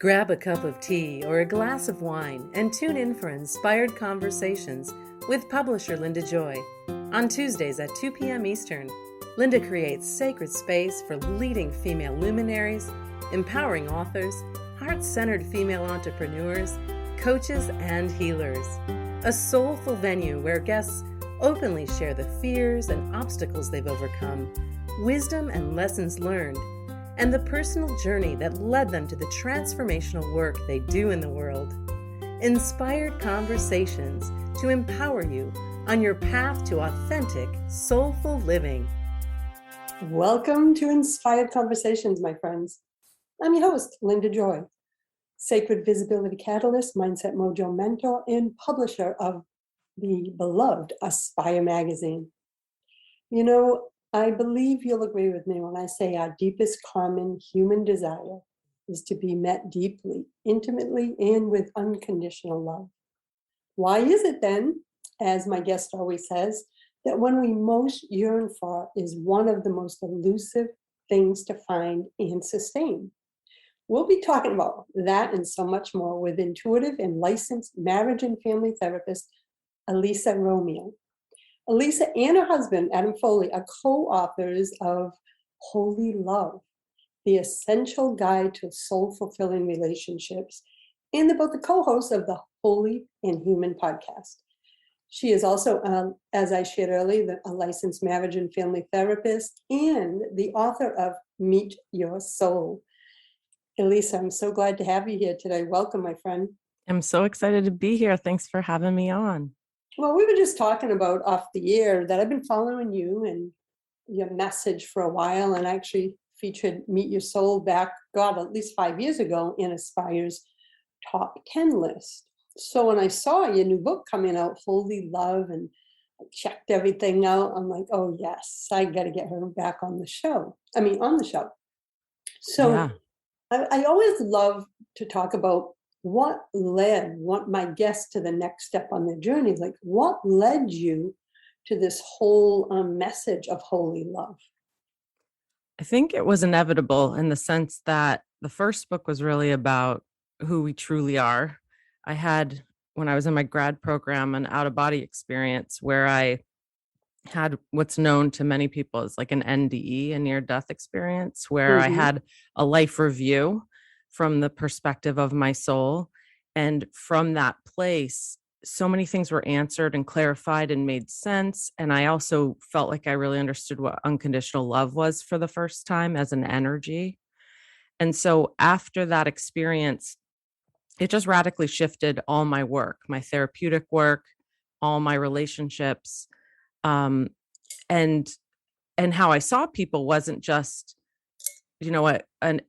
Grab a cup of tea or a glass of wine and tune in for inspired conversations with publisher Linda Joy. On Tuesdays at 2 p.m. Eastern, Linda creates sacred space for leading female luminaries, empowering authors, heart-centered female entrepreneurs, coaches, and healers. A soulful venue where guests openly share the fears and obstacles they've overcome, wisdom and lessons learned, and the personal journey that led them to the transformational work they do in the world. Inspired conversations to empower you on your path to authentic, soulful living. Welcome to Inspired Conversations, my friends. I'm your host, Linda Joy, Sacred Visibility Catalyst, Mindset Mojo mentor, and publisher of the beloved Aspire magazine. You know, I believe you'll agree with me when I say our deepest common human desire is to be met deeply, intimately, and with unconditional love. Why is it then, as my guest always says, that when we most yearn for is one of the most elusive things to find and sustain? We'll be talking about that and so much more with intuitive and licensed marriage and family therapist, Elisa Romeo. Elisa and her husband, Adam Foley, are co-authors of Holy Love, the essential guide to soul-fulfilling relationships, and they're both the co-hosts of the Holy and Human podcast. She is also, as I shared earlier, a licensed marriage and family therapist and the author of Meet Your Soul. Elisa, I'm so glad to have you here today. Welcome, my friend. I'm so excited to be here. Thanks for having me on. Well, we were just talking about off the air that I've been following you and your message for a while, and actually featured Meet Your Soul back, at least 5 years ago in Aspire's top 10 list. So when I saw your new book coming out, Holy Love, and I checked everything out, I'm like, oh yes, I got to get her back on the show. So yeah. I always love to talk about what led my guests to the next step on their journey. Like, what led you to this whole message of holy love? I think it was inevitable in the sense that the first book was really about who we truly are. I had, when I was in my grad program, an out-of-body experience where I had what's known to many people as like an NDE, a near-death experience, where I had a life review from the perspective of my soul. And from that place, so many things were answered and clarified and made sense. And I also felt like I really understood what unconditional love was for the first time as an energy. And so after that experience, it just radically shifted all my work, my therapeutic work, all my relationships. And how I saw people wasn't just,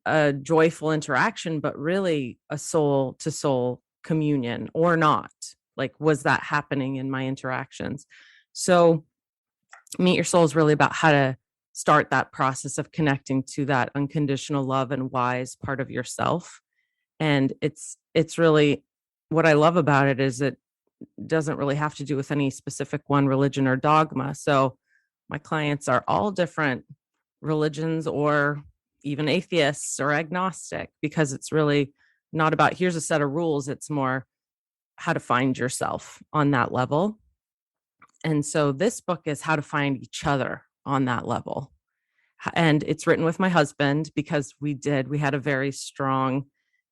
a joyful interaction, but really a soul to soul communion, or not. Like, was that happening in my interactions? So Meet Your Soul is really about how to start that process of connecting to that unconditional love and wise part of yourself. And it's really, what I love about it is it doesn't really have to do with any specific one religion or dogma. So my clients are all different religions or even atheists or agnostic, because it's really not about here's a set of rules. It's more how to find yourself on that level. And so this book is how to find each other on that level. And it's written with my husband because we had a very strong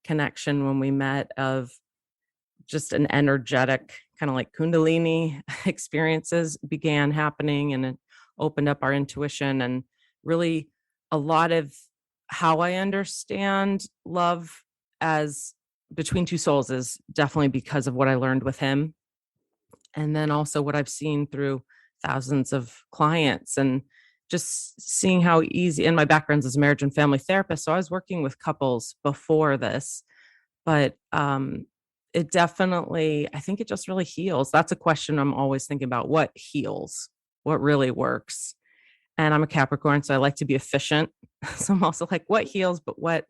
connection when we met, of just an energetic kind of like Kundalini experiences began happening, and it opened up our intuition. And really a lot of how I understand love as between two souls is definitely because of what I learned with him. And then also what I've seen through thousands of clients, and just seeing how easy, and my background is marriage and family therapist. So I was working with couples before this, but it definitely, I think it just really heals. That's a question I'm always thinking about. What heals? What really works? And I'm a Capricorn, so I like to be efficient. So I'm also like, what heals, but what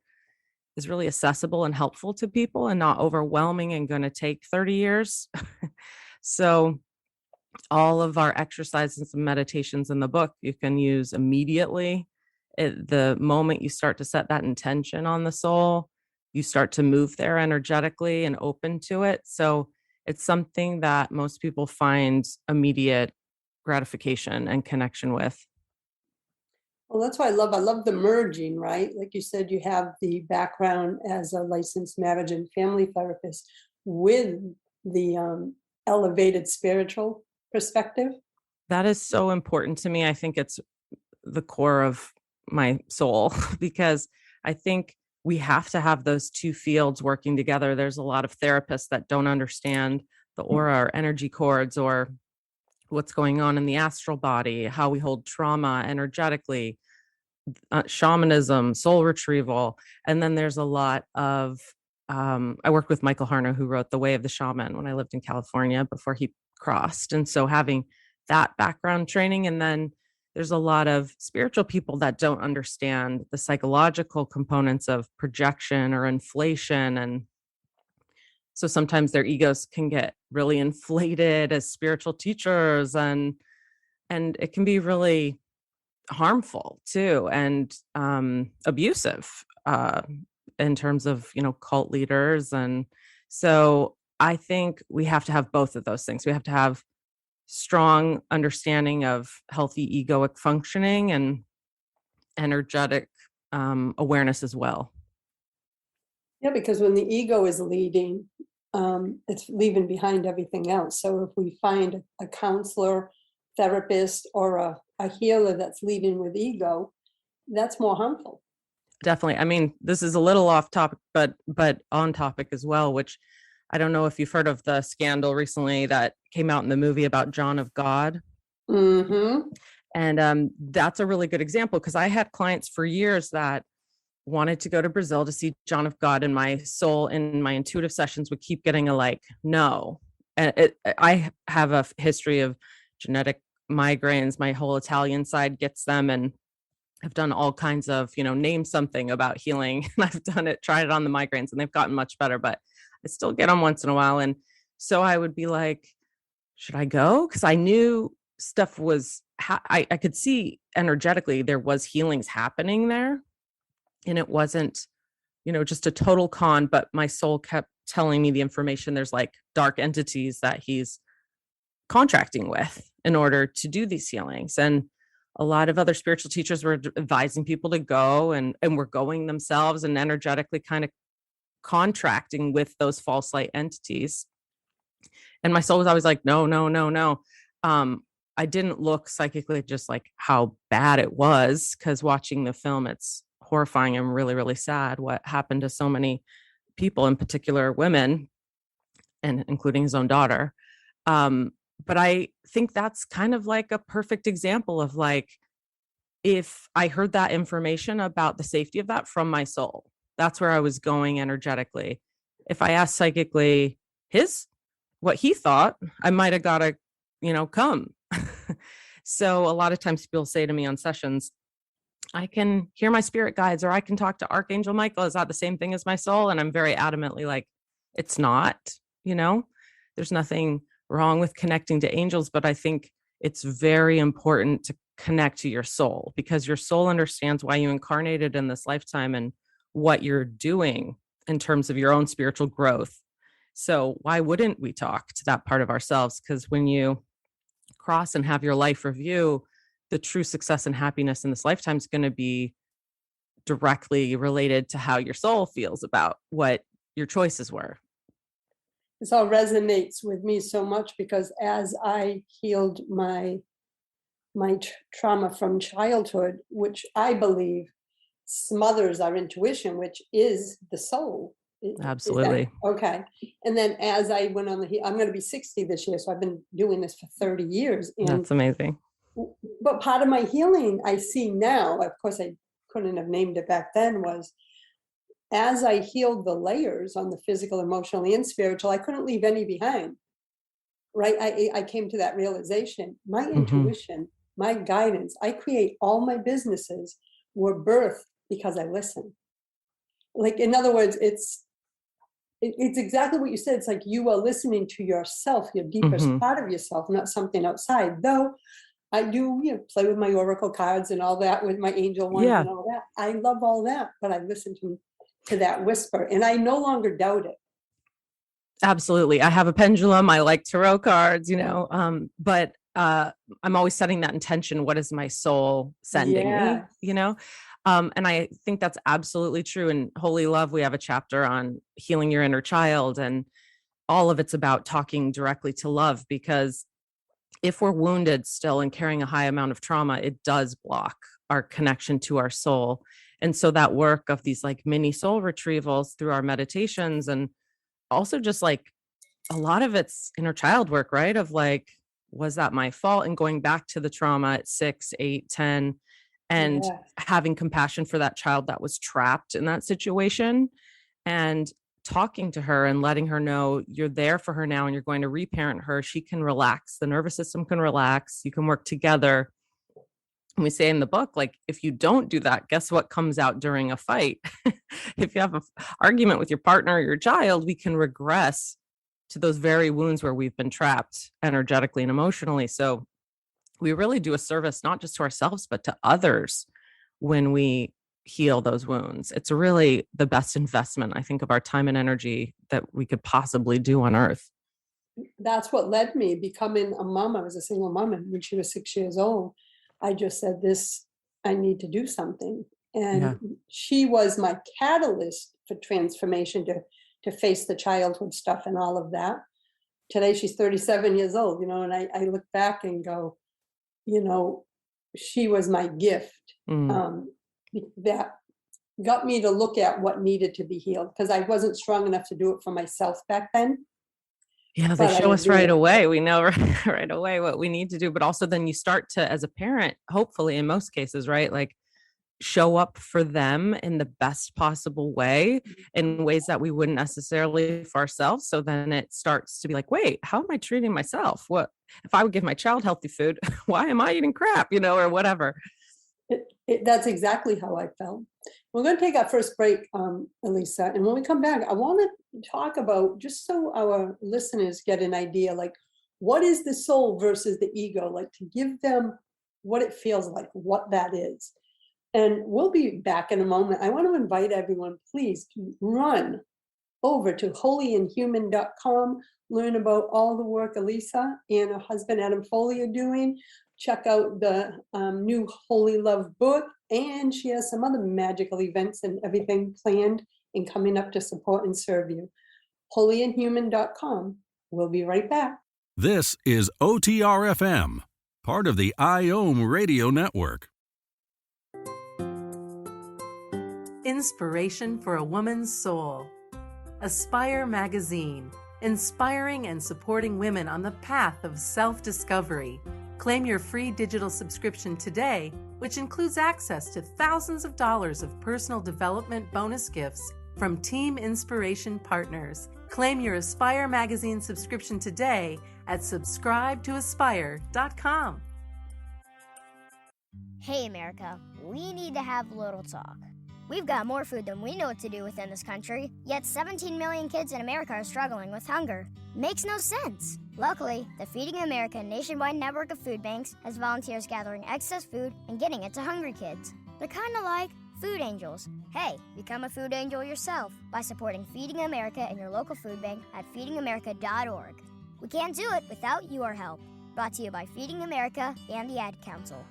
is really accessible and helpful to people and not overwhelming and going to take 30 years. So all of our exercises and meditations in the book, you can use immediately. The moment you start to set that intention on the soul, you start to move there energetically and open to it. So it's something that most people find immediate gratification and connection with. Well, that's what I love the merging, right? Like you said, you have the background as a licensed marriage and family therapist with the elevated spiritual perspective. That is so important to me. I think it's the core of my soul because I think we have to have those two fields working together. There's a lot of therapists that don't understand the aura or energy cords or what's going on in the astral body, how we hold trauma energetically, shamanism, soul retrieval. And then there's a lot of, I worked with Michael Harner, who wrote The Way of the Shaman when I lived in California before he crossed. And so having that background training, and then there's a lot of spiritual people that don't understand the psychological components of projection or inflation. And so sometimes their egos can get really inflated as spiritual teachers, and it can be really harmful too, and abusive in terms of, cult leaders. And so I think we have to have both of those things. We have to have strong understanding of healthy egoic functioning and energetic awareness as well. Yeah, because when the ego is leading, it's leaving behind everything else. So if we find a counselor, therapist, or a healer that's leading with ego, that's more harmful. Definitely. I mean, this is a little off topic, but on topic as well, which I don't know if you've heard of the scandal recently that came out in the movie about John of God. Mm-hmm. And that's a really good example because I had clients for years that wanted to go to Brazil to see John of God, and my soul in my intuitive sessions would keep getting a no. And I have a history of genetic migraines. My whole Italian side gets them, and I've done all kinds of, name something about healing. And I've tried it on the migraines, and they've gotten much better, but I still get them once in a while. And so I would be like, should I go? Because I knew stuff was, I could see energetically there was healings happening there. And it wasn't, just a total con, but my soul kept telling me the information. There's dark entities that he's contracting with in order to do these healings. And a lot of other spiritual teachers were advising people to go and were going themselves and energetically kind of contracting with those false light entities. And my soul was always like, no, no, no, no. I didn't look psychically just how bad it was, because watching the film, it's horrifying and really, really sad what happened to so many people, in particular women, and including his own daughter. But I think that's kind of a perfect example of if I heard that information about the safety of that from my soul, that's where I was going energetically. If I asked psychically what he thought, I might have got to, come. So a lot of times people say to me on sessions, I can hear my spirit guides, or I can talk to Archangel Michael. Is that the same thing as my soul? And I'm very adamantly it's not, there's nothing wrong with connecting to angels, but I think it's very important to connect to your soul, because your soul understands why you incarnated in this lifetime and what you're doing in terms of your own spiritual growth. So why wouldn't we talk to that part of ourselves? Because when you cross and have your life review, the true success and happiness in this lifetime is going to be directly related to how your soul feels about what your choices were. This all resonates with me so much, because as I healed my trauma from childhood, which I believe smothers our intuition, which is the soul. Absolutely. Okay. And then as I went on I'm going to be 60 this year, so I've been doing this for 30 years. And that's amazing. But part of my healing I see now, of course I couldn't have named it back then, was as I healed the layers on the physical, emotional, and spiritual, I couldn't leave any behind. Right? I came to that realization. My intuition, my guidance, I create all my businesses were birthed because I listen. In other words, it's exactly what you said. It's you are listening to yourself, your deepest part of yourself, not something outside. Though I do play with my oracle cards and all that, with my angel ones and all that. I love all that, but I listen to to that whisper. And I no longer doubt it. Absolutely. I have a pendulum. I like tarot cards, but I'm always setting that intention. What is my soul sending me, And I think that's absolutely true. In Holy Love, we have a chapter on healing your inner child, and all of it's about talking directly to love, because if we're wounded still and carrying a high amount of trauma, it does block our connection to our soul. And so that work of these like mini soul retrievals through our meditations, and also just like a lot of it's inner child work, right? Of like, was that my fault? And going back to the trauma at 6, 8, 10, and having compassion for that child that was trapped in that situation, and talking to her and letting her know you're there for her now and you're going to reparent her. She can relax. The nervous system can relax. You can work together. And we say in the book, like, if you don't do that, guess what comes out during a fight? If you have an argument with your partner or your child, we can regress to those very wounds where we've been trapped energetically and emotionally. So we really do a service, not just to ourselves, but to others when we heal those wounds. It's really the best investment, I think, of our time and energy that we could possibly do on earth. That's what led me becoming a mom. I was a single mom, and when she was 6 years old, I just said, I need to do something. And she was my catalyst for transformation, to face the childhood stuff and all of that. Today, she's 37 years old, and I look back and go, she was my gift. That got me to look at what needed to be healed, because I wasn't strong enough to do it for myself back then. Yeah, they show us right away. We know right away what we need to do. But also then you start to, as a parent, hopefully in most cases, right? Like, show up for them in the best possible way, in ways that we wouldn't necessarily for ourselves. So then it starts to be like, wait, how am I treating myself? What if I would give my child healthy food? Why am I eating crap, or whatever? That's exactly how I felt. We're going to take our first break, Elisa. And when we come back, I want to talk about, just so our listeners get an idea, like, what is the soul versus the ego? Like, to give them what it feels like, what that is. And we'll be back in a moment. I want to invite everyone, please, to run over to holyandhuman.com, learn about all the work Elisa and her husband Adam Foley are doing. Check out the new Holy Love book, and she has some other magical events and everything planned and coming up to support and serve you. holyandhuman.com. We'll be right back. This is OTR-FM, part of the IOM radio network. Inspiration for a Woman's Soul. Aspire Magazine, inspiring and supporting women on the path of self-discovery. Claim your free digital subscription today, which includes access to thousands of dollars of personal development bonus gifts from Team Inspiration partners. Claim your Aspire Magazine subscription today at subscribetoaspire.com. Hey America, we need to have a little talk. We've got more food than we know what to do with in this country, yet 17 million kids in America are struggling with hunger. Makes no sense. Luckily, the Feeding America nationwide network of food banks has volunteers gathering excess food and getting it to hungry kids. They're kind of like food angels. Hey, become a food angel yourself by supporting Feeding America in your local food bank at feedingamerica.org. We can't do it without your help. Brought to you by Feeding America and the Ad Council.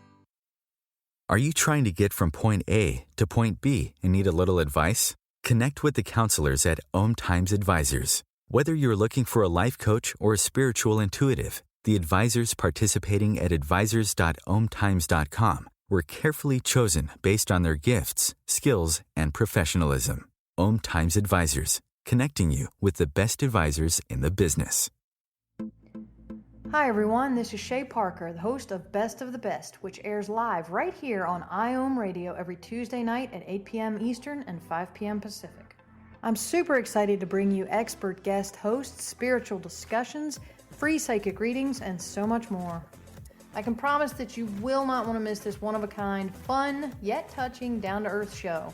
Are you trying to get from point A to point B and need a little advice? Connect with the counselors at OMTimes Advisors. Whether you're looking for a life coach or a spiritual intuitive, the advisors participating at advisors.omtimes.com were carefully chosen based on their gifts, skills, and professionalism. OMTimes Advisors, connecting you with the best advisors in the business. Hi everyone, this is Shay Parker, the host of Best of the Best, which airs live right here on IOM Radio every Tuesday night at 8 p.m. Eastern and 5 p.m. Pacific. I'm super excited to bring you expert guest hosts, spiritual discussions, free psychic readings, and so much more. I can promise that you will not want to miss this one-of-a-kind, fun, yet touching, down-to-earth show.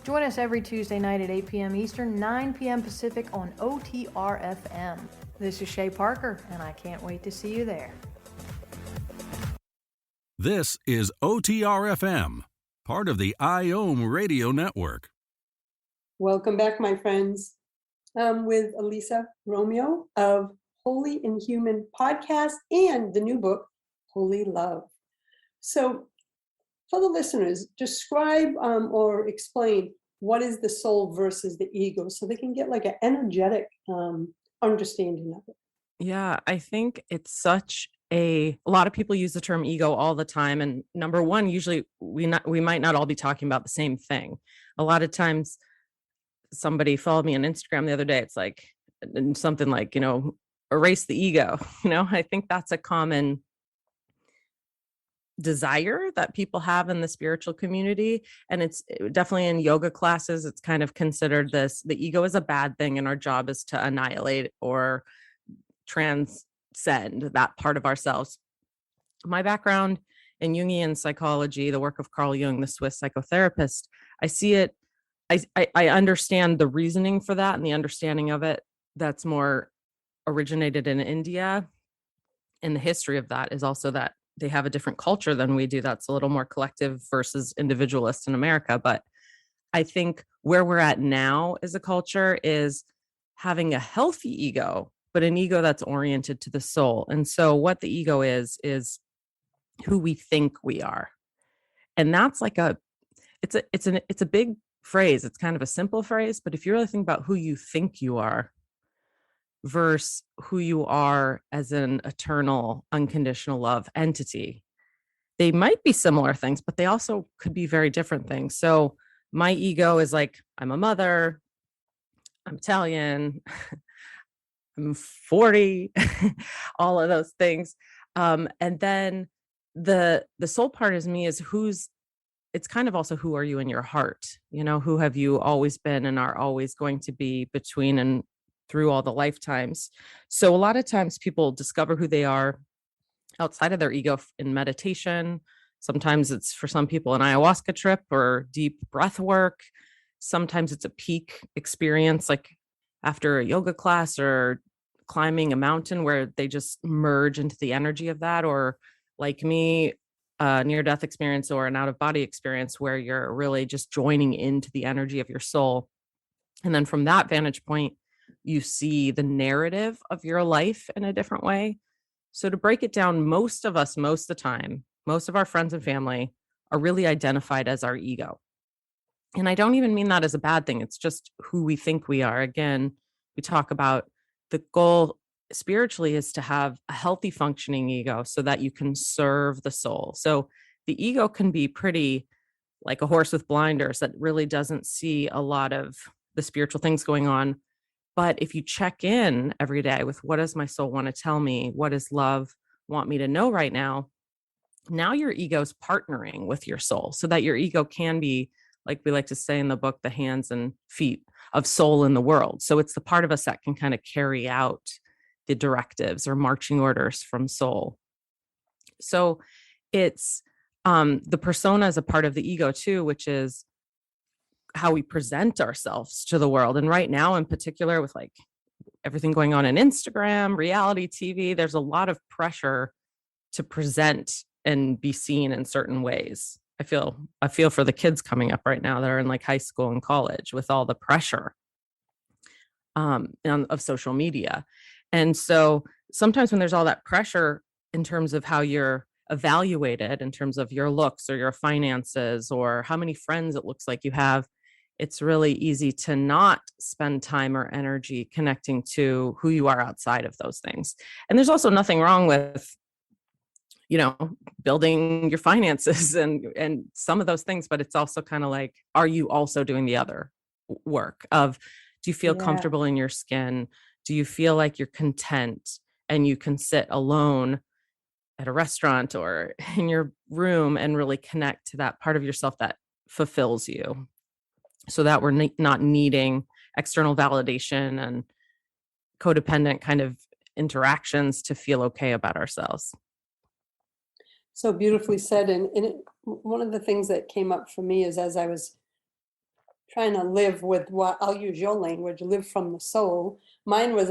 Join us every Tuesday night at 8 p.m. Eastern, 9 p.m. Pacific on OTR-FM. This is Shay Parker, and I can't wait to see you there. This is OTR-FM, part of the IOM radio network. Welcome back, my friends. With Elisa, Romeo of Holy and Human podcast and the new book, Holy Love. So for the listeners, describe or explain what is the soul versus the ego so they can get like an energetic understanding of it. Yeah, I think it's such a lot of people use the term ego all the time. And number one, usually we might not all be talking about the same thing. A lot of times somebody followed me on Instagram the other day. It's like something like, erase the ego. I think that's a common desire that people have in the spiritual community. And it's definitely in yoga classes, it's kind of considered the ego is a bad thing. And our job is to annihilate or transcend that part of ourselves. My background in Jungian psychology, the work of Carl Jung, the Swiss psychotherapist, I see it. I understand the reasoning for that and the understanding of it that's more originated in India. And the history of that is also that they have a different culture than we do. That's a little more collective versus individualist in America. But I think where we're at now as a culture is having a healthy ego, but an ego that's oriented to the soul. And so what the ego is who we think we are. And that's like it's a big phrase. It's kind of a simple phrase, but if you really think about who you think you are versus who you are as an eternal, unconditional love entity, they might be similar things, but they also could be very different things. So my ego is like, I'm a mother, I'm Italian, I'm 40, all of those things. And then the soul part is me is it's kind of also who are you in your heart? Who have you always been and are always going to be between and through all the lifetimes. So a lot of times people discover who they are outside of their ego in meditation. Sometimes it's for some people an ayahuasca trip or deep breath work. Sometimes it's a peak experience, like after a yoga class or climbing a mountain where they just merge into the energy of that. Or like me, a near-death experience or an out-of-body experience where you're really just joining into the energy of your soul. And then from that vantage point, you see the narrative of your life in a different way. So to break it down, most of us, most of the time, most of our friends and family are really identified as our ego. And I don't even mean that as a bad thing. It's just who we think we are. Again, we talk about the goal spiritually is to have a healthy functioning ego so that you can serve the soul. So the ego can be pretty like a horse with blinders that really doesn't see a lot of the spiritual things going on. But if you check in every day with what does my soul want to tell me? What does love want me to know right now? Now your ego's partnering with your soul so that your ego can be, like we like to say in the book, the hands and feet of soul in the world. So it's the part of us that can kind of carry out the directives or marching orders from soul. So it's the persona is a part of the ego too, which is how we present ourselves to the world. And right now in particular with like everything going on in Instagram, reality TV, there's a lot of pressure to present and be seen in certain ways. I feel for the kids coming up right now that are in like high school and college with all the pressure of social media. And so sometimes when there's all that pressure in terms of how you're evaluated in terms of your looks or your finances or how many friends it looks like you have, it's really easy to not spend time or energy connecting to who you are outside of those things. And there's also nothing wrong with, building your finances and some of those things, but it's also kind of like, are you also doing the other work of, do you feel comfortable in your skin? Do you feel like you're content and you can sit alone at a restaurant or in your room and really connect to that part of yourself that fulfills you, so that we're not needing external validation and codependent kind of interactions to feel okay about ourselves. So beautifully said. And one of the things that came up for me is as I was trying to live with what, I'll use your language, live from the soul. Mine was,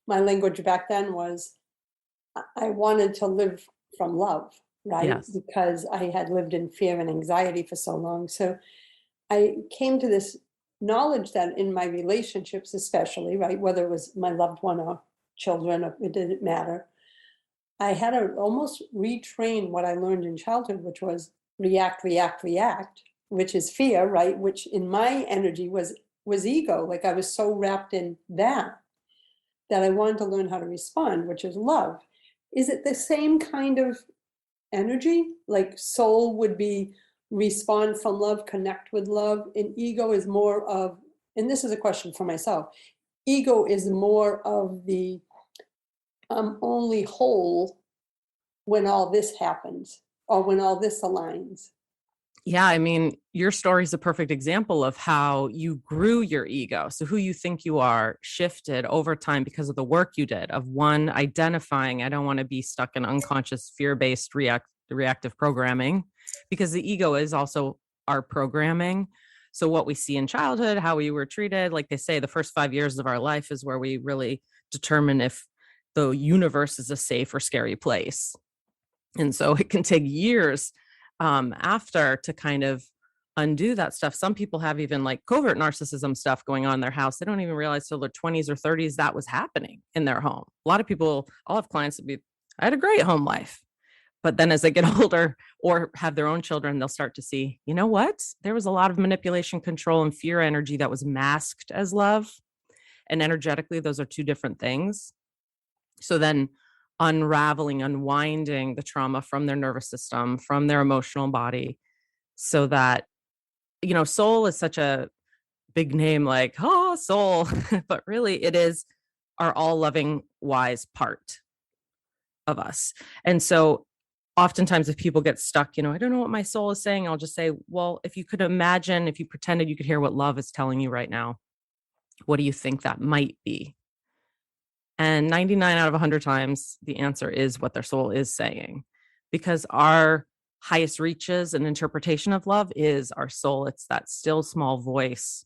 my language back then was, I wanted to live from love, right? Yes. Because I had lived in fear and anxiety for so long. So I came to this knowledge that in my relationships, especially, right, whether it was my loved one or children, it didn't matter. I had to almost retrain what I learned in childhood, which was react, react, react, which is fear, right? Which in my energy was ego. Like I was so wrapped in that I wanted to learn how to respond, which is love. Is it the same kind of energy? Like soul would be respond from love, connect with love, and ego is more of, and this is a question for myself, ego is more of the I'm only whole when all this happens or when all this aligns. Yeah, I mean, your story is a perfect example of how you grew your ego. So who you think you are shifted over time because of the work you did of one, identifying, I don't want to be stuck in unconscious fear-based reactive programming, because the ego is also our programming. So what we see in childhood, how we were treated, like they say, the first 5 years of our life is where we really determine if the universe is a safe or scary place. And so it can take years after to kind of undo that stuff. Some people have even like covert narcissism stuff going on in their house. They don't even realize till their 20s or 30s that was happening in their home. A lot of people, I'll have clients that I had a great home life. But then as they get older or have their own children, they'll start to see, you know what? There was a lot of manipulation, control, and fear energy that was masked as love. And energetically, those are two different things. So then unraveling, unwinding the trauma from their nervous system, from their emotional body, so that, soul is such a big name, like, oh, soul, but really it is our all loving, wise part of us. And so oftentimes if people get stuck, I don't know what my soul is saying, I'll just say, well, if you could imagine, if you pretended you could hear what love is telling you right now, what do you think that might be? And 99 out of 100 times, the answer is what their soul is saying, because our highest reaches and interpretation of love is our soul. It's that still small voice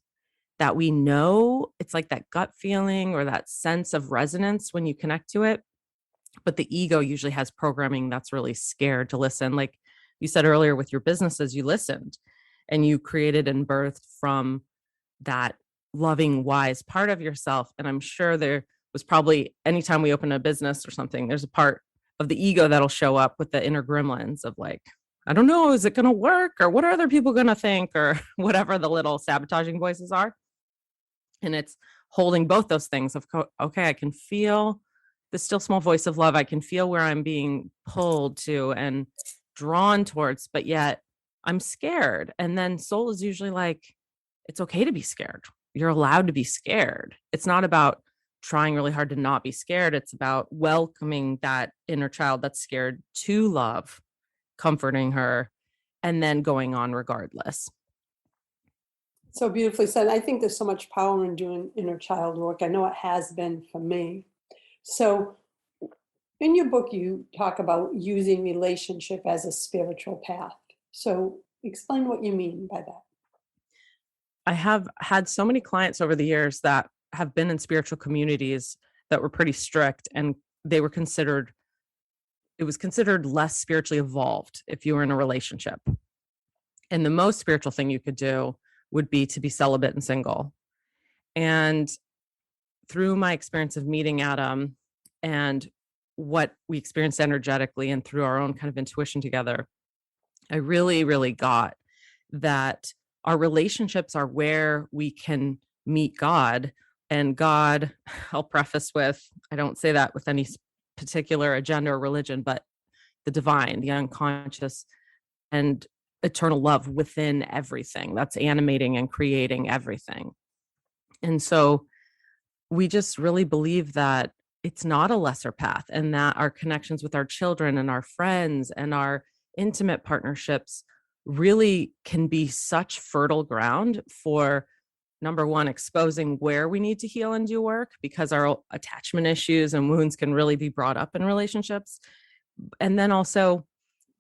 that we know. It's like that gut feeling or that sense of resonance when you connect to it. But the ego usually has programming that's really scared to listen. Like you said earlier with your businesses, you listened and you created and birthed from that loving, wise part of yourself. And I'm sure there was probably anytime we open a business or something, there's a part of the ego that'll show up with the inner gremlins of like, I don't know, is it going to work? Or what are other people going to think? Or whatever the little sabotaging voices are. And it's holding both those things of, okay, I can feel the still small voice of love. I can feel where I'm being pulled to and drawn towards, but yet I'm scared. And then soul is usually like, it's okay to be scared. You're allowed to be scared. It's not about trying really hard to not be scared. It's about welcoming that inner child that's scared to love, comforting her, and then going on regardless. So beautifully said. I think there's so much power in doing inner child work. I know it has been for me. So in your book, you talk about using relationship as a spiritual path. So explain what you mean by that. I have had so many clients over the years that have been in spiritual communities that were pretty strict, and it was considered less spiritually evolved if you were in a relationship. And the most spiritual thing you could do would be to be celibate and single. And through my experience of meeting Adam and what we experienced energetically and through our own kind of intuition together, I really, really got that our relationships are where we can meet God. And God, I'll preface with, I don't say that with any particular agenda or religion, but the divine, the unconscious, and eternal love within everything that's animating and creating everything. And so we just really believe that it's not a lesser path, and that our connections with our children and our friends and our intimate partnerships really can be such fertile ground for, number one, exposing where we need to heal and do work, because our attachment issues and wounds can really be brought up in relationships. And then also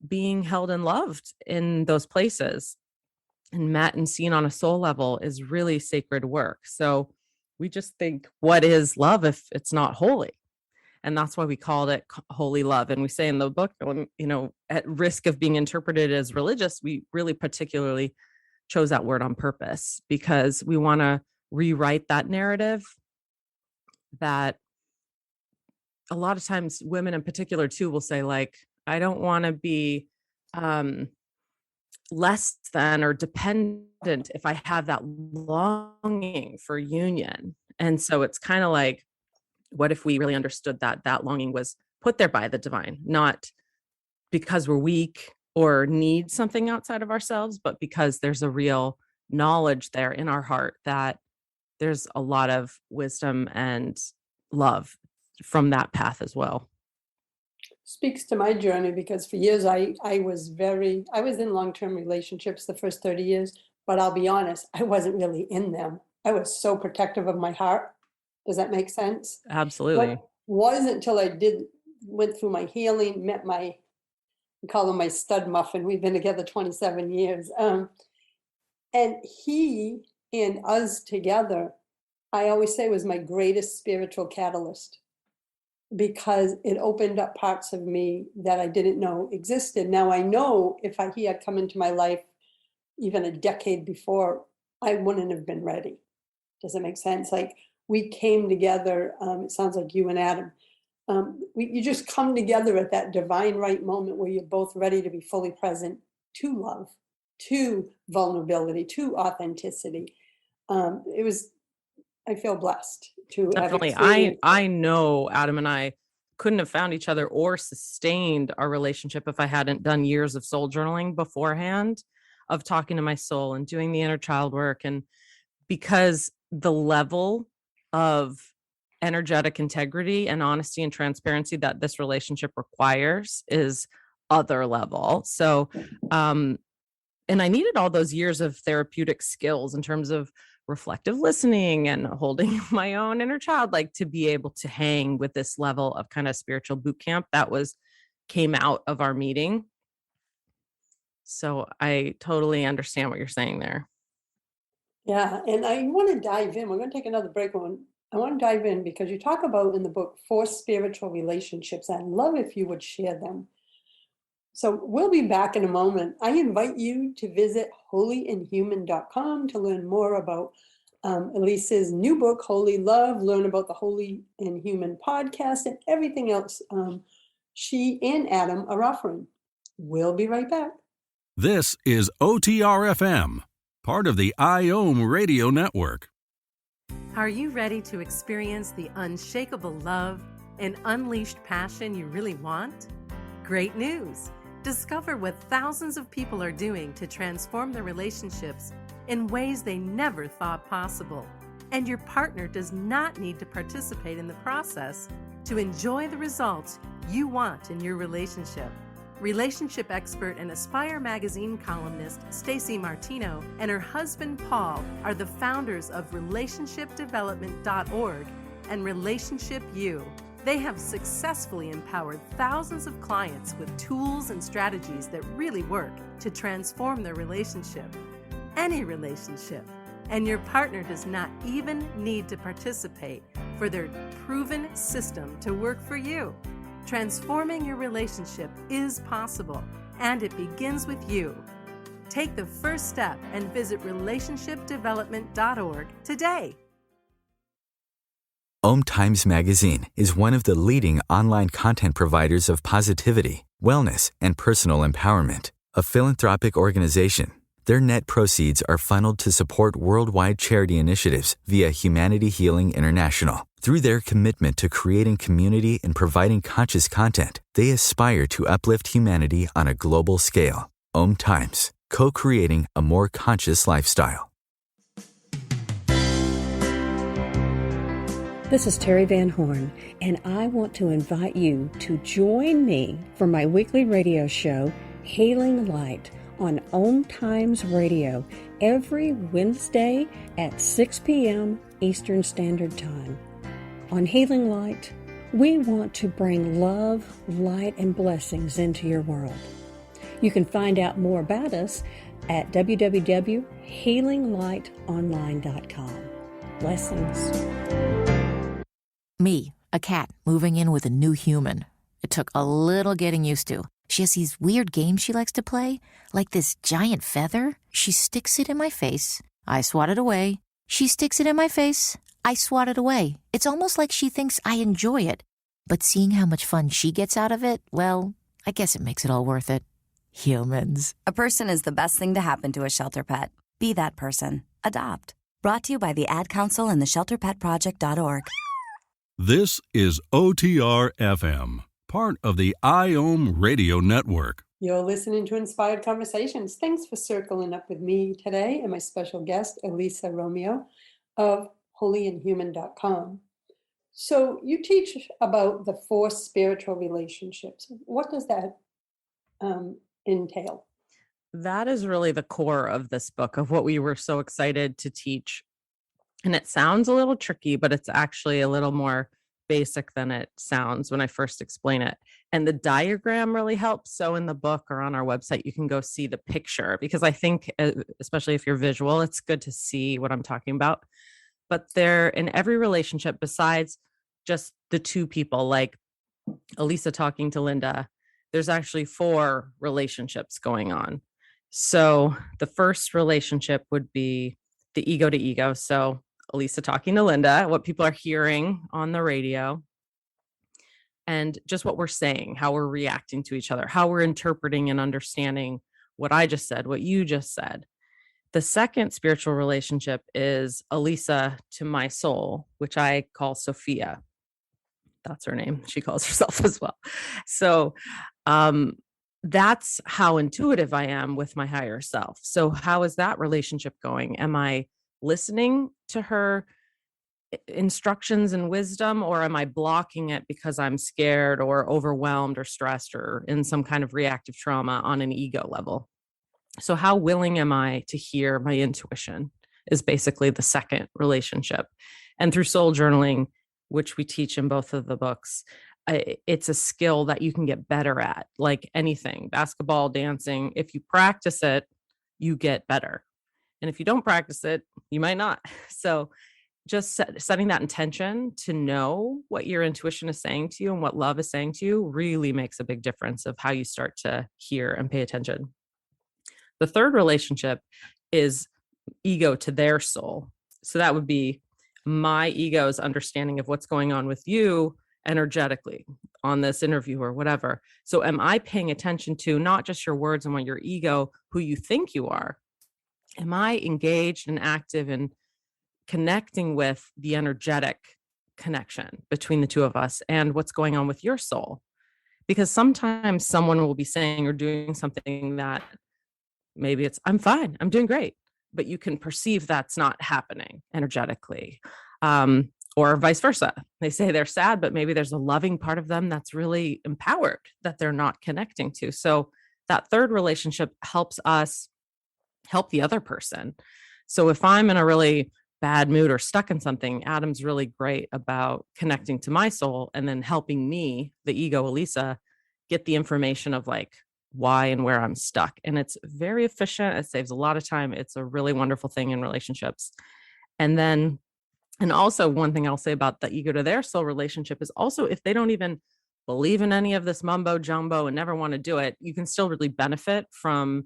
being held and loved in those places and met and seen on a soul level is really sacred work. So we just think, what is love if it's not holy? And that's why we called it holy love. And we say in the book, at risk of being interpreted as religious, we really particularly chose that word on purpose because we want to rewrite that narrative that a lot of times women in particular too will say, like, I don't want to be less than or dependent if I have that longing for union. And so it's kind of like, what if we really understood that that longing was put there by the divine, not because we're weak or need something outside of ourselves, but because there's a real knowledge there in our heart that there's a lot of wisdom and love from that path as well. Speaks to my journey because for years I was in long-term relationships the first 30 years, but I'll be honest, I wasn't really in them. I was so protective of my heart. Does that make sense? Absolutely. But wasn't until I went through my healing, met we call him my stud muffin. We've been together 27 years. And he and us together, I always say, was my greatest spiritual catalyst, because it opened up parts of me that I didn't know existed. Now I know if he had come into my life even a decade before, I wouldn't have been ready. Does that make sense? Like, we came together, it sounds like you and Adam, you just come together at that divine right moment where you're both ready to be fully present to love, to vulnerability, to authenticity. I feel blessed to definitely. I know Adam and I couldn't have found each other or sustained our relationship if I hadn't done years of soul journaling beforehand, of talking to my soul and doing the inner child work. And because the level of energetic integrity and honesty and transparency that this relationship requires is other level. So, and I needed all those years of therapeutic skills in terms of reflective listening and holding my own inner child, like, to be able to hang with this level of kind of spiritual boot camp that came out of our meeting. So I totally understand what you're saying there. Yeah. And I want to dive in. We're going to take another break. I want to dive in because you talk about in the book 4 spiritual relationships. I'd love if you would share them. So we'll be back in a moment. I invite you to visit holyandhuman.com to learn more about Elisa's new book, Holy Love, learn about the Holy and Human podcast and everything else she and Adam are offering. We'll be right back. This is OTR-FM, part of the IOM radio network. Are you ready to experience the unshakable love and unleashed passion you really want? Great news! Discover what thousands of people are doing to transform their relationships in ways they never thought possible. And your partner does not need to participate in the process to enjoy the results you want in your relationship. Relationship expert and Aspire magazine columnist Stacey Martino and her husband Paul are the founders of relationshipdevelopment.org and Relationship U. They have successfully empowered thousands of clients with tools and strategies that really work to transform their relationship. Any relationship. And your partner does not even need to participate for their proven system to work for you. Transforming your relationship is possible, and it begins with you. Take the first step and visit relationshipdevelopment.org today. OMTimes Magazine is one of the leading online content providers of positivity, wellness, and personal empowerment. A philanthropic organization, their net proceeds are funneled to support worldwide charity initiatives via Humanity Healing International. Through their commitment to creating community and providing conscious content, they aspire to uplift humanity on a global scale. OMTimes, co-creating a more conscious lifestyle. This is Terry Van Horn, and I want to invite you to join me for my weekly radio show, Healing Light, on OMTimes Radio every Wednesday at 6 p.m. Eastern Standard Time. On Healing Light, we want to bring love, light, and blessings into your world. You can find out more about us at www.healinglightonline.com. Blessings. Me, a cat moving in with a new human. It took a little getting used to. She has these weird games she likes to play, like this giant feather. She sticks it in my face. I swat it away. She sticks it in my face. I swat it away. It's almost like she thinks I enjoy it. But seeing how much fun she gets out of it, well, I guess it makes it all worth it. Humans. A person is the best thing to happen to a shelter pet. Be that person. Adopt. Brought to you by the Ad Council and the ShelterPetProject.org. This is OTR FM, part of the IOM Radio Network. You're listening to Inspired Conversations. Thanks for circling up with me today and my special guest, Elisa Romeo of holyandhuman.com. So you teach about the 4 spiritual relationships. What does that entail? That is really the core of this book, of what we were so excited to teach. And it sounds a little tricky, but it's actually a little more basic than it sounds when I first explain it. And the diagram really helps. So in the book or on our website, you can go see the picture, because I think, especially if you're visual, it's good to see what I'm talking about. But they're in every relationship besides just the 2 people, like Elisa talking to Linda, there's actually 4 relationships going on. So the first relationship would be the ego to ego. So Elisa talking to Linda, what people are hearing on the radio, and just what we're saying, how we're reacting to each other, how we're interpreting and understanding what I just said, what you just said. The second spiritual relationship is Elisa to my soul, which I call Sophia. That's her name. She calls herself as well. So that's how intuitive I am with my higher self. So how is that relationship going? Am I listening to her instructions and wisdom, or am I blocking it because I'm scared or overwhelmed or stressed or in some kind of reactive trauma on an ego level? So how willing am I to hear my intuition is basically the second relationship. And through soul journaling, which we teach in both of the books, it's a skill that you can get better at, like anything, basketball, dancing. If you practice it, you get better. And if you don't practice it, you might not. So just setting that intention to know what your intuition is saying to you and what love is saying to you really makes a big difference of how you start to hear and pay attention. The third relationship is ego to their soul. So that would be my ego's understanding of what's going on with you energetically on this interview or whatever. So am I paying attention to not just your words and what your ego, who you think you are? Am I engaged and active in connecting with the energetic connection between the 2 of us and what's going on with your soul? Because sometimes someone will be saying or doing something that maybe it's, I'm fine, I'm doing great, but you can perceive that's not happening energetically. Or vice versa. They say they're sad, but maybe there's a loving part of them that's really empowered that they're not connecting to. So that third relationship helps us help the other person. So if I'm in a really bad mood or stuck in something, Adam's really great about connecting to my soul and then helping me, the ego, Elisa, get the information of like why and where I'm stuck. And it's very efficient. It saves a lot of time. It's a really wonderful thing in relationships. And also one thing I'll say about the ego to their soul relationship is also, if they don't even believe in any of this mumbo jumbo and never want to do it, you can still really benefit from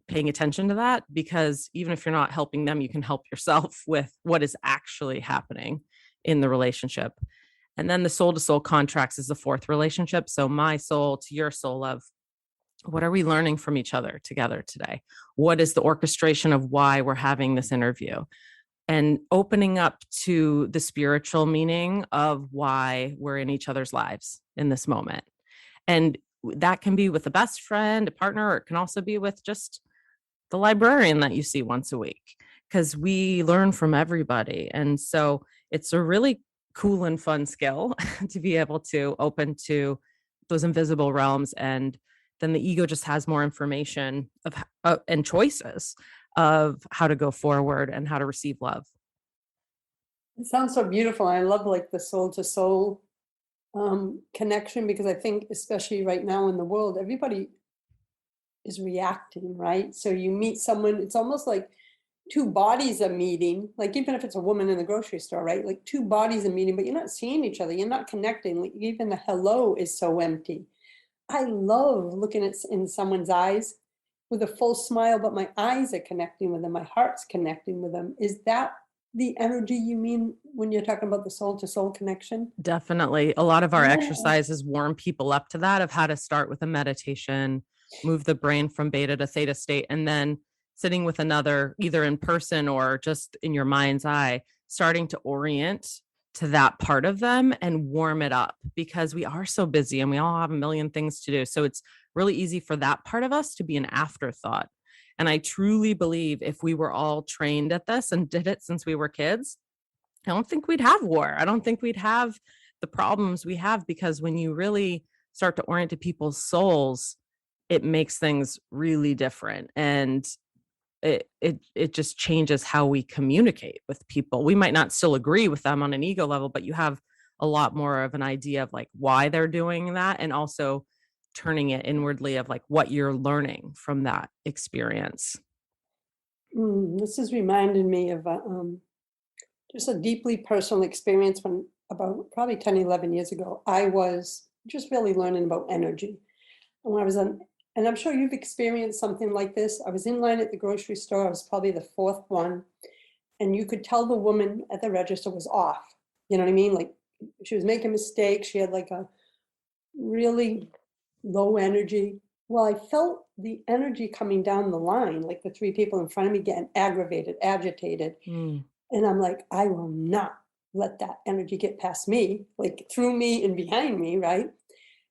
paying attention to that, because even if you're not helping them, you can help yourself with what is actually happening in the relationship. And then the soul to soul contracts is the fourth relationship. So my soul to your soul of what are we learning from each other together today? What is the orchestration of why we're having this interview? And opening up to the spiritual meaning of why we're in each other's lives in this moment. And that can be with a best friend, a partner, or it can also be with just the librarian that you see once a week, because we learn from everybody. And so it's a really cool and fun skill to be able to open to those invisible realms. And then the ego just has more information of and choices of how to go forward and how to receive love. It sounds so beautiful. I love like the soul to soul connection, because I think especially right now in the world, everybody is reacting, right? So you meet someone, it's almost like 2 bodies are meeting, like even if it's a woman in the grocery store, right? Like 2 bodies are meeting, but you're not seeing each other. You're not connecting. Like even the hello is so empty. I love looking at in someone's eyes with a full smile, but my eyes are connecting with them, my heart's connecting with them. Is that the energy you mean when you're talking about the soul to soul connection? Definitely. A lot of our Yeah. exercises warm people up to that, of how to start with a meditation, move the brain from beta to theta state, and then sitting with another, either in person or just in your mind's eye, starting to orient to that part of them and warm it up, because we are so busy and we all have a million things to do. So it's really easy for that part of us to be an afterthought. And I truly believe if we were all trained at this and did it since we were kids, I don't think we'd have war. I don't think we'd have the problems we have, because when you really start to orient to people's souls, it makes things really different. And it just changes how we communicate with people. We might not still agree with them on an ego level, but you have a lot more of an idea of like why they're doing that, and also turning it inwardly of like what you're learning from that experience. This has reminded me of just a deeply personal experience when about probably 10, 11 years ago, I was just really learning about energy. And when I was on, and I'm sure you've experienced something like this. I was in line at the grocery store. I was probably the fourth one. And you could tell the woman at the register was off. You know what I mean? Like she was making mistakes. She had like a really low energy. Well, I felt the energy coming down the line, like the three people in front of me getting aggravated, agitated. And I'm like, I will not let that energy get past me, like through me and behind me, right?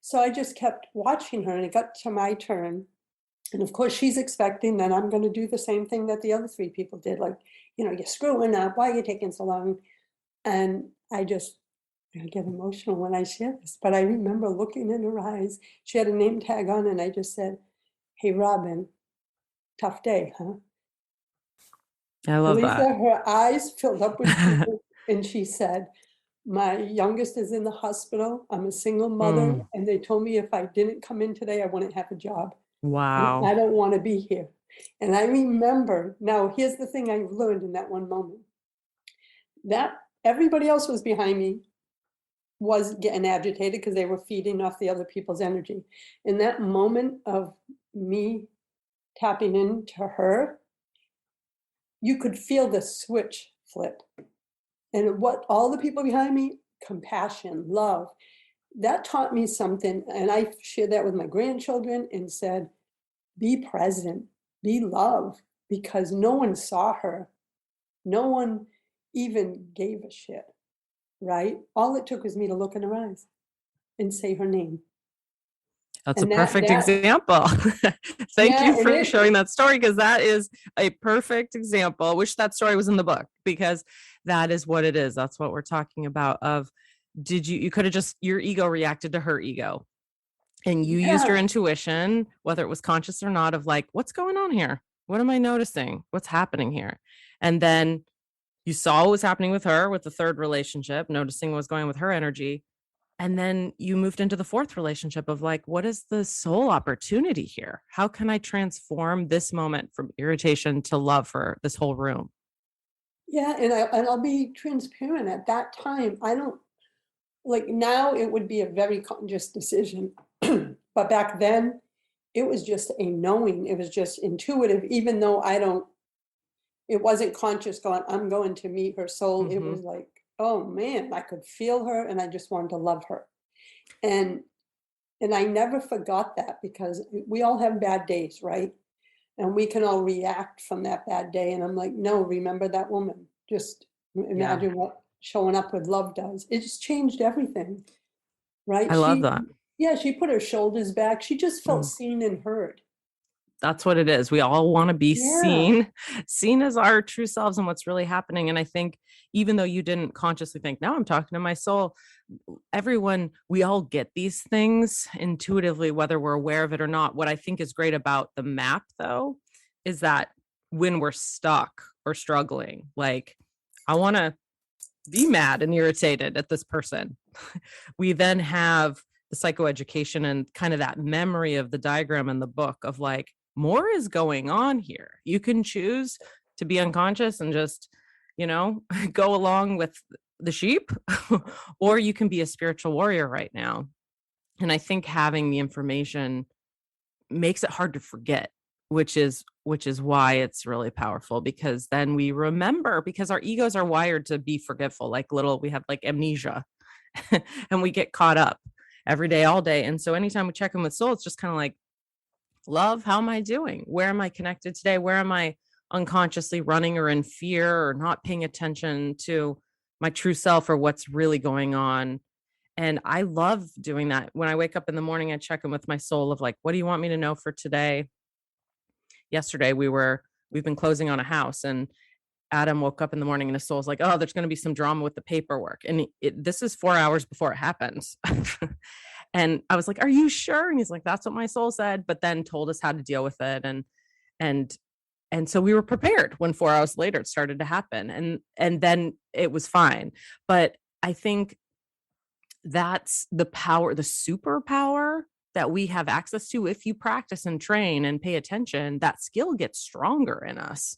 So I just kept watching her, and it got to my turn. And of course, she's expecting that I'm going to do the same thing that the other three people did. Like, you're screwing up. Why are you taking so long? And I get emotional when I share this, but I remember looking in her eyes. She had a name tag on, and I just said, "Hey, Robin, tough day, huh?" I love Elisa, that. her eyes filled up with tears, and she said, "My youngest is in the hospital. I'm a single mother, and they told me if I didn't come in today, I wouldn't have a job. Wow. I don't want to be here." And I remember, now here's the thing I learned in that one moment, that everybody else was behind me was getting agitated because they were feeding off the other people's energy. In that moment of me tapping into her, you could feel the switch flip. And what all the people behind me, compassion, love, that taught me something. And I shared that with my grandchildren and said, be present, be love, because no one saw her. No one even gave a shit, right? All it took was me to look in her eyes and say her name. That's And a perfect example. Thank you for sharing that story, because that is a perfect example. I wish that story was in the book, because that is what it is. That's what we're talking about. Of you could have just, your ego reacted to her ego, and you used your intuition, whether it was conscious or not, of like, what's going on here? What am I noticing? What's happening here? And then you saw what was happening with her, with the third relationship, noticing what was going on with her energy. And then you moved into the fourth relationship of like, what is the soul opportunity here? How can I transform this moment from irritation to love for this whole room? Yeah, and I'll be transparent. At that time, I don't, like, now it would be a very conscious decision. But back then, it was just a knowing. It was just intuitive, even though it wasn't conscious going, I'm going to meet her soul. It was like, oh man, I could feel her and I just wanted to love her. And I never forgot that, because we all have bad days, right? And we can all react from that bad day. And I'm like, no, remember that woman. Just imagine what showing up with love does. It just changed everything, right? I love that. Yeah, she put her shoulders back. She just felt seen and heard. That's what it is. We all want to be seen as our true selves and what's really happening. And I think even though you didn't consciously think, now I'm talking to my soul, we all get these things intuitively, whether we're aware of it or not. What I think is great about the map, though, is that when we're stuck or struggling, like, I want to be mad and irritated at this person, we then have the psychoeducation and kind of that memory of the diagram in the book of like, more is going on here. You can choose to be unconscious and just, go along with the sheep, or you can be a spiritual warrior right now. And I think having the information makes it hard to forget, which is why it's really powerful, because then we remember, because our egos are wired to be forgetful, we have like amnesia and we get caught up every day, all day. And so anytime we check in with soul, it's just kind of like, love, how am I doing? Where am I connected today? Where am I unconsciously running or in fear or not paying attention to my true self or what's really going on? And I love doing that. When I wake up in the morning, I check in with my soul of like, what do you want me to know for today? Yesterday, we've been closing on a house, and Adam woke up in the morning and his soul's like, oh, there's going to be some drama with the paperwork. And this is 4 hours before it happens. And I was like, are you sure? And he's like, that's what my soul said, but then told us how to deal with it. And so we were prepared when 4 hours later it started to happen. And then it was fine. But I think that's the power, the superpower that we have access to. If you practice and train and pay attention, that skill gets stronger in us,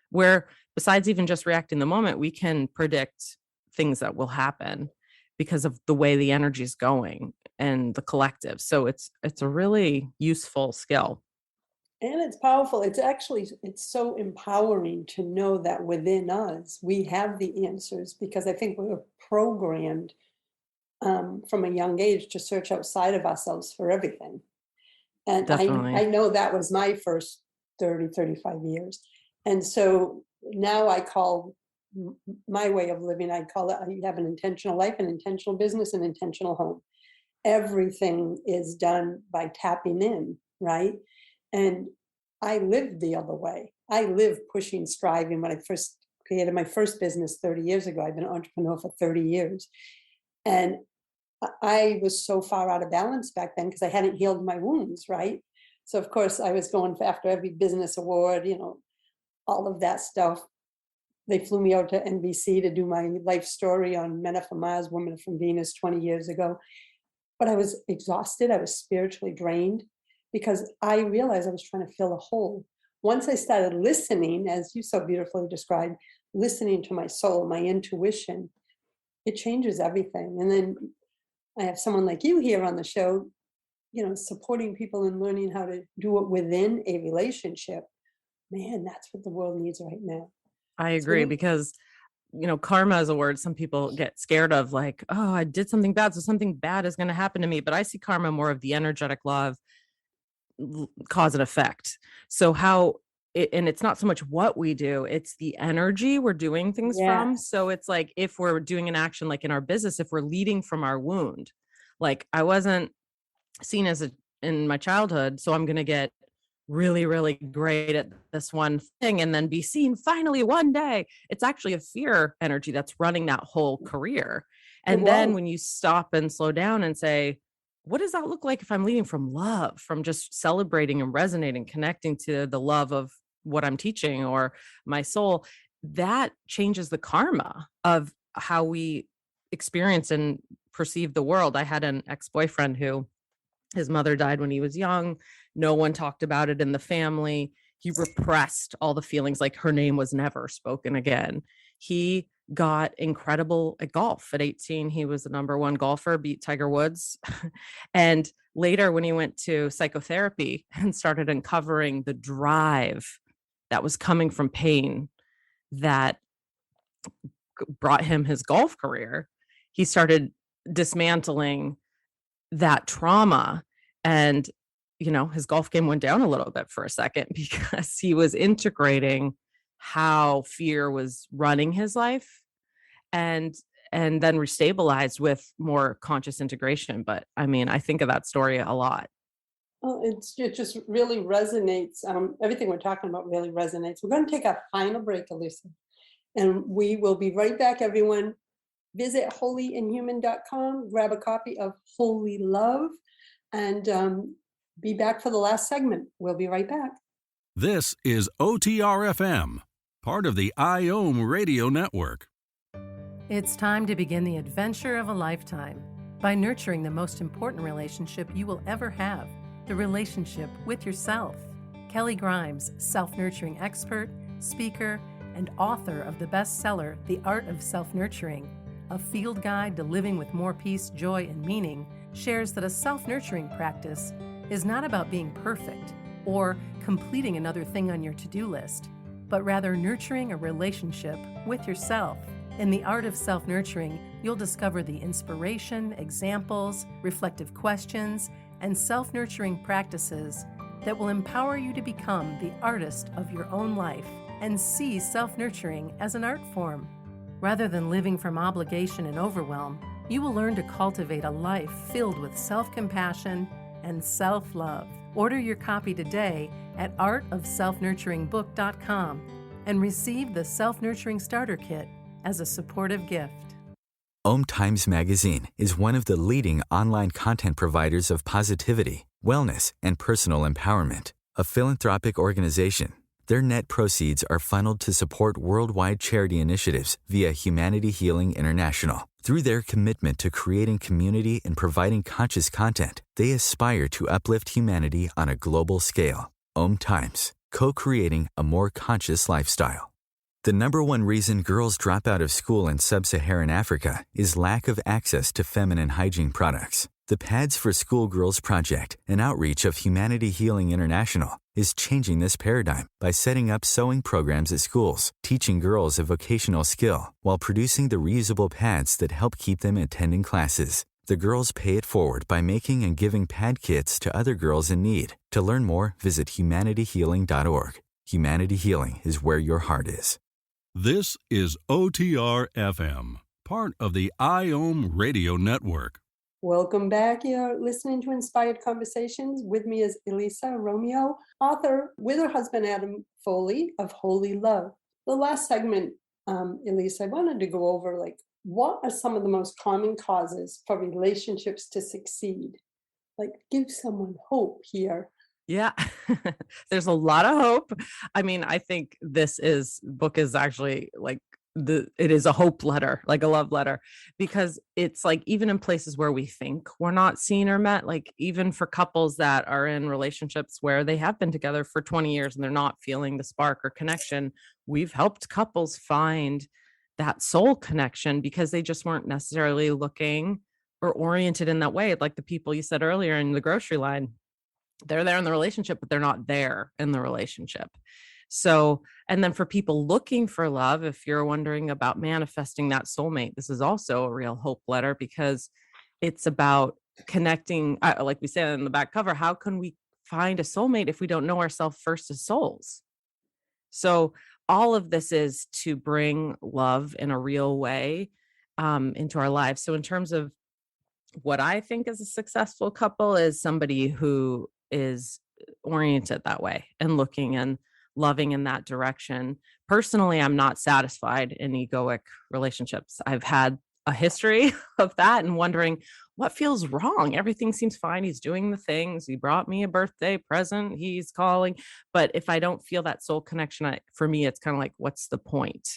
where besides even just reacting the moment, we can predict things that will happen because of the way the energy is going and the collective. So it's a really useful skill. And it's powerful. It's so empowering to know that within us, we have the answers, because I think we're programmed from a young age to search outside of ourselves for everything. And I know that was my first 30, 35 years. And so now I call my way of living, I call it, you have an intentional life, an intentional business, an intentional home. Everything is done by tapping in, right? And I lived the other way. I lived pushing, striving. When I first created my first business 30 years ago, I've been an entrepreneur for 30 years. And I was so far out of balance back then because I hadn't healed my wounds, right? So of course I was going after every business award, all of that stuff. They flew me out to NBC to do my life story on Men Are From Mars, Women Are From Venus 20 years ago. But I was exhausted. I was spiritually drained because I realized I was trying to fill a hole. Once I started listening, as you so beautifully described, listening to my soul, my intuition, it changes everything. And then I have someone like you here on the show, supporting people and learning how to do it within a relationship. Man, that's what the world needs right now. I agree, because karma is a word some people get scared of, like, oh, I did something bad, so something bad is going to happen to me. But I see karma more of the energetic law of cause and effect. So and it's not so much what we do, it's the energy we're doing things from. So it's like, if we're doing an action, like in our business, if we're leading from our wound, like I wasn't seen in my childhood, so I'm going to get really, really great at this one thing and then be seen finally one day. It's actually a fear energy that's running that whole career. And then when you stop and slow down and say, what does that look like if I'm leading from love, from just celebrating and resonating, connecting to the love of what I'm teaching or my soul, that changes the karma of how we experience and perceive the world. I had an ex-boyfriend who, his mother died when he was young. No one talked about it in the family. He repressed all the feelings, like her name was never spoken again. He got incredible at golf. At 18, he was the number one golfer, beat Tiger Woods. And later, when he went to psychotherapy and started uncovering the drive that was coming from pain that brought him his golf career, he started dismantling that trauma. And his golf game went down a little bit for a second because he was integrating how fear was running his life, and then restabilized with more conscious integration. But I mean, I think of that story a lot. Well, it just really resonates. Everything we're talking about really resonates. We're going to take a final break, Elisa, and we will be right back, everyone. Visit holyinhuman.com, grab a copy of Holy Love, and be back for the last segment. We'll be right back. This is OTR-FM, part of the IOM Radio Network. It's time to begin the adventure of a lifetime by nurturing the most important relationship you will ever have, the relationship with yourself. Kelly Grimes, self-nurturing expert, speaker, and author of the bestseller, The Art of Self-Nurturing, a field guide to living with more peace, joy, and meaning, shares that a self-nurturing practice is not about being perfect or completing another thing on your to-do list, but rather nurturing a relationship with yourself. In the art of self-nurturing, you'll discover the inspiration, examples, reflective questions, and self-nurturing practices that will empower you to become the artist of your own life and see self-nurturing as an art form. Rather than living from obligation and overwhelm, you will learn to cultivate a life filled with self-compassion and self-love. Order your copy today at artofselfnurturingbook.com and receive the Self-Nurturing Starter Kit as a supportive gift. OMTimes Magazine is one of the leading online content providers of positivity, wellness, and personal empowerment. A philanthropic organization, their net proceeds are funneled to support worldwide charity initiatives via Humanity Healing International. Through their commitment to creating community and providing conscious content, they aspire to uplift humanity on a global scale. OMTimes, co-creating a more conscious lifestyle. The number one reason girls drop out of school in sub-Saharan Africa is lack of access to feminine hygiene products. The Pads for Schoolgirls Project, an outreach of Humanity Healing International, is changing this paradigm by setting up sewing programs at schools, teaching girls a vocational skill while producing the reusable pads that help keep them attending classes. The girls pay it forward by making and giving pad kits to other girls in need. To learn more, visit humanityhealing.org. Humanity Healing is where your heart is. This is OTR FM, part of the IOM Radio Network. Welcome back. You're listening to Inspired Conversations. With me is Elisa, Romeo, author with her husband Adam Foley of Holy Love. The last segment, Elisa, I wanted to go over what are some of the most common causes for relationships to succeed? Give someone hope here. Yeah, there's a lot of hope. I mean, I think this book is actually it is a hope letter, like a love letter, because it's even in places where we think we're not seen or met, even for couples that are in relationships where they have been together for 20 years and they're not feeling the spark or connection. We've helped couples find that soul connection because they just weren't necessarily looking or oriented in that way. Like the people you said earlier in the grocery line, they're there in the relationship, but they're not there in the relationship. So, and then for people looking for love, if you're wondering about manifesting that soulmate, this is also a real hope letter because it's about connecting, like we said in the back cover, how can we find a soulmate if we don't know ourselves first as souls? So all of this is to bring love in a real way into our lives. So in terms of what I think is a successful couple is somebody who is oriented that way and looking and loving in that direction. Personally, I'm not satisfied in egoic relationships. I've had a history of that and wondering what feels wrong. Everything seems fine. He's doing the things. He brought me a birthday present. He's calling. But if I don't feel that soul connection, for me, it's kind of like, what's the point?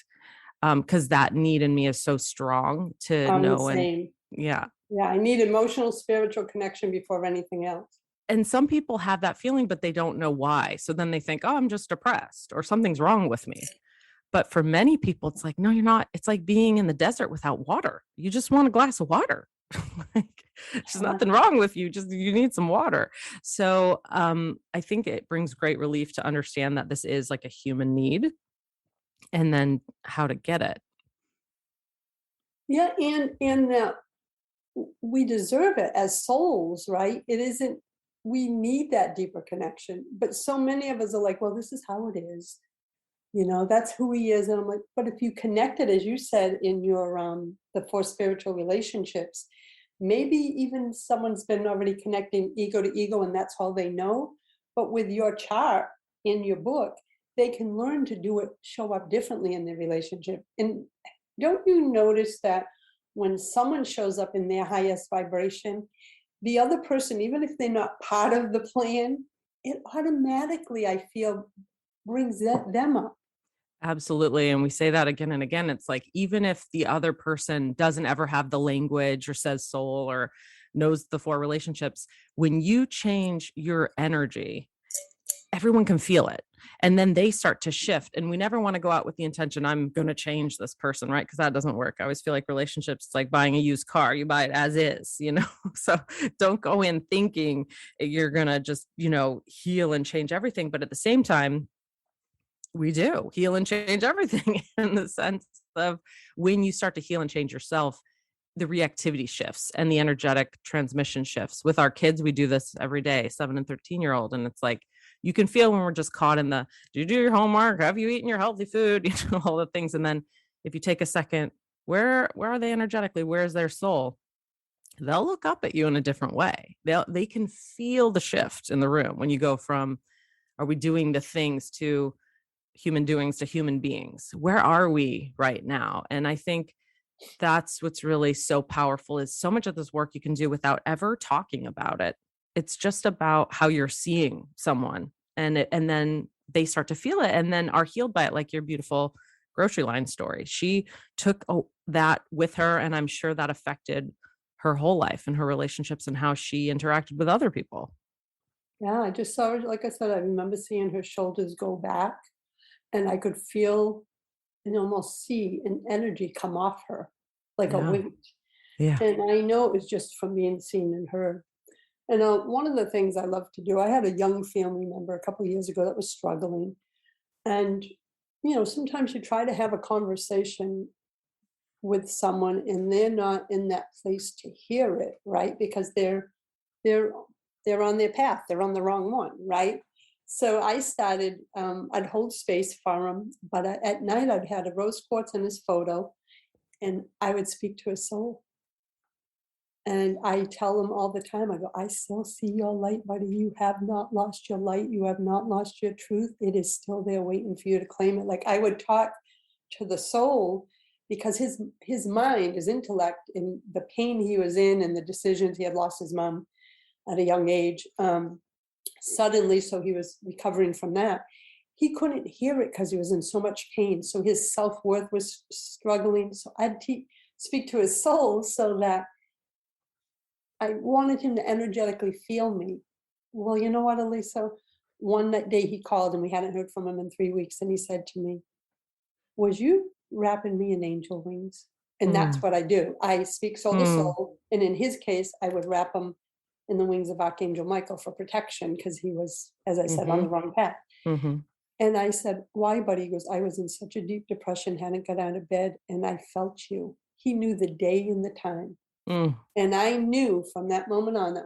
Because that need in me is so strong to know. And yeah. Yeah, I need emotional, spiritual connection before anything else. And some people have that feeling, but they don't know why. So then they think, oh, I'm just depressed or something's wrong with me. But for many people, it's like, no, you're not. It's like being in the desert without water. You just want a glass of water. There's nothing wrong with you. Just you need some water. So I think it brings great relief to understand that this is like a human need and then how to get it. Yeah. And that we deserve it as souls, right? It isn't, we need that deeper connection. But so many of us are like, well, this is how it is. That's who he is. And I'm like, but if you connect it, as you said in your, the 4 spiritual relationships, maybe even someone's been already connecting ego to ego and that's all they know. But with your chart in your book, they can learn to do it, show up differently in their relationship. And don't you notice that when someone shows up in their highest vibration, the other person, even if they're not part of the plan, it automatically, I feel, brings them up. Absolutely. And we say that again and again. It's like, even if the other person doesn't ever have the language or says soul or knows the 4 relationships, when you change your energy, everyone can feel it. And then they start to shift. And we never want to go out with the intention, I'm going to change this person, right? Because that doesn't work. I always feel like relationships, it's like buying a used car. You buy it as is, So don't go in thinking you're going to just, heal and change everything. But at the same time, we do heal and change everything in the sense of when you start to heal and change yourself, the reactivity shifts and the energetic transmission shifts. With our kids, we do this every day, 7 and 13-year-old. And it's like, you can feel when we're just caught in the, do you do your homework? Have you eaten your healthy food? All the things. And then if you take a second, where are they energetically? Where's their soul? They'll look up at you in a different way. They can feel the shift in the room when you go from, are we doing the things to human doings to human beings? Where are we right now? And I think that's what's really so powerful, is so much of this work you can do without ever talking about it. It's just about how you're seeing someone, and then they start to feel it and then are healed by it. Like your beautiful grocery line story. She took that with her, and I'm sure that affected her whole life and her relationships and how she interacted with other people. Yeah, I just saw her, like I said, I remember seeing her shoulders go back, and I could feel and almost see an energy come off her, like a weight. Yeah. And I know it was just from being seen and heard. And one of the things I love to do, I had a young family member a couple of years ago that was struggling. And, sometimes you try to have a conversation with someone and they're not in that place to hear it, right? Because they're on their path, they're on the wrong one, right? So I started, I'd hold space for him, but at night I'd had a rose quartz in his photo, and I would speak to his soul. And I tell him all the time, I go, I still see your light, buddy. You have not lost your light. You have not lost your truth. It is still there waiting for you to claim it. Like I would talk to the soul, because his mind, his intellect, and the pain he was in and the decisions, he had lost his mom at a young age. Suddenly, so he was recovering from that. He couldn't hear it because he was in so much pain. So his self-worth was struggling. So I'd speak to his soul so that I wanted him to energetically feel me. Well, you know what, Elisa? One day he called and we hadn't heard from him in 3 weeks. And he said to me, was you wrapping me in angel wings? And that's what I do. I speak soul to soul. And in his case, I would wrap him in the wings of Archangel Michael for protection, because he was, as I said, on the wrong path. And I said, why, buddy? He goes, I was in such a deep depression, hadn't got out of bed, and I felt you. He knew the day and the time. And I knew from that moment on,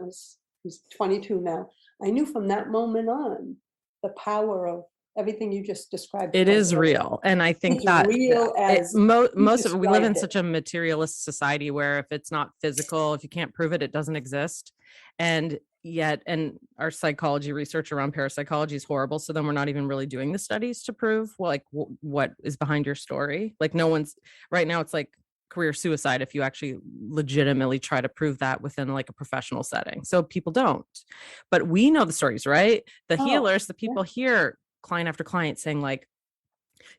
he's 22 now. I knew from that moment on the power of everything you just described. It is real. And I think it's that real as most of it, we live in such a materialist society where if it's not physical, if you can't prove it, it doesn't exist. And our psychology research around parapsychology is horrible. So then we're not even really doing the studies to prove what is behind your story. Like right now, it's like career suicide if you actually legitimately try to prove that within like a professional setting. So people don't. But we know the stories, right? The healers, the people here, client after client saying like,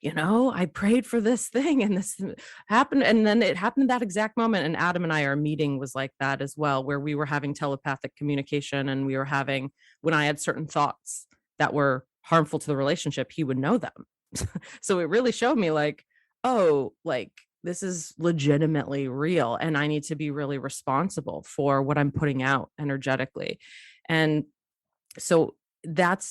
I prayed for this thing and this happened. And then it happened at that exact moment. And Adam and our meeting was like that as well, where we were having telepathic communication, and we were having, when I had certain thoughts that were harmful to the relationship, he would know them. So it really showed me like, this is legitimately real. And I need to be really responsible for what I'm putting out energetically. And so that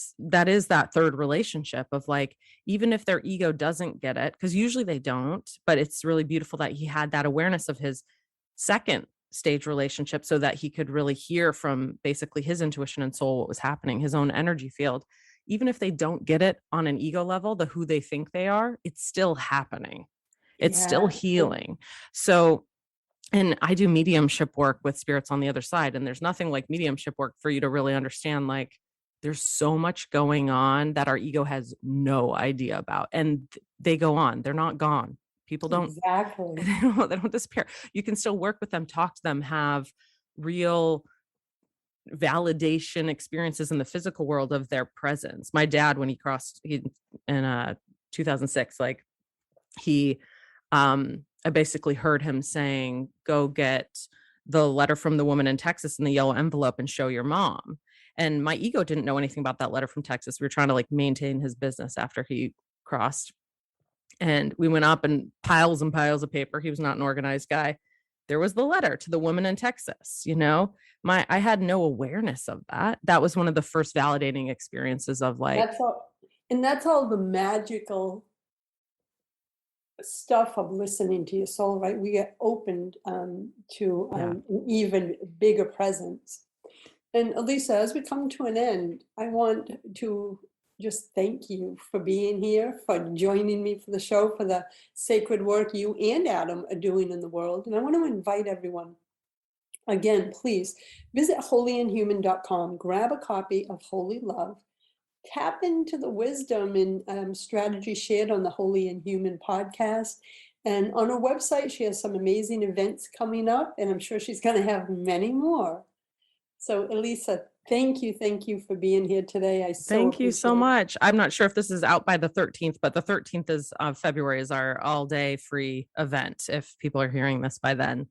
is that third relationship of like, even if their ego doesn't get it, because usually they don't, but it's really beautiful that he had that awareness of his second stage relationship so that he could really hear from basically his intuition and soul what was happening, his own energy field. Even if they don't get it on an ego level, the who they think they are, it's still happening. It's still healing. So, and I do mediumship work with spirits on the other side, and there's nothing like mediumship work for you to really understand, like, there's so much going on that our ego has no idea about, and they go on. They're not gone. People don't, exactly. they don't disappear. You can still work with them, talk to them, have real validation experiences in the physical world of their presence. My dad, when in 2006, like I basically heard him saying, go get the letter from the woman in Texas in the yellow envelope and show your mom. And my ego didn't know anything about that letter from Texas. We were trying to like maintain his business after he crossed. And we went up and piles of paper. He was not an organized guy. There was the letter to the woman in Texas, you know, I had no awareness of that. That was one of the first validating experiences of like, that's all the magical stuff of listening to your soul, right? We get opened to an even bigger presence. And Elisa, as we come to an end, I want to just thank you for being here, for joining me for the show, for the sacred work you and Adam are doing in the world. And I want to invite everyone, again, please visit holyandhuman.com, grab a copy of Holy Love, tap into the wisdom and strategy shared on the Holy and Human podcast. And on her website, she has some amazing events coming up, and I'm sure she's going to have many more. So Elisa, thank you for being here today. Thank you so much. I'm not sure if this is out by the 13th, but the 13th of February is our all-day free event, if people are hearing this by then.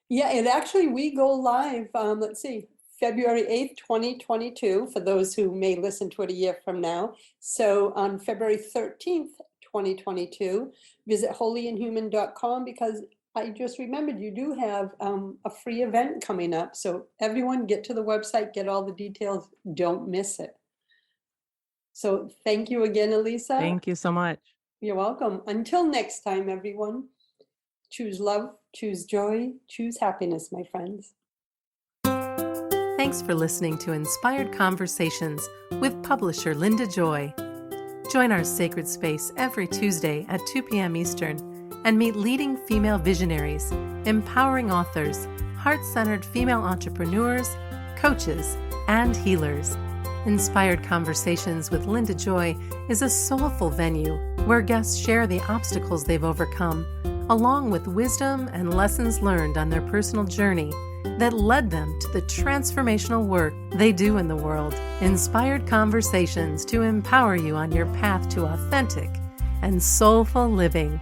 Yeah, and actually we go live, let's see, February 8th, 2022, for those who may listen to it a year from now. So on February 13th, 2022, visit holyandhuman.com, because I just remembered you do have a free event coming up. So everyone get to the website, get all the details, don't miss it. So thank you again, Elisa. Thank you so much. You're welcome. Until next time, everyone, choose love, choose joy, choose happiness, my friends. Thanks for listening to Inspired Conversations with publisher Linda Joy. Join our sacred space every Tuesday at 2 p.m. Eastern and meet leading female visionaries, empowering authors, heart-centered female entrepreneurs, coaches, and healers. Inspired Conversations with Linda Joy is a soulful venue where guests share the obstacles they've overcome, along with wisdom and lessons learned on their personal journey that led them to the transformational work they do in the world. Inspired Conversations to empower you on your path to authentic and soulful living.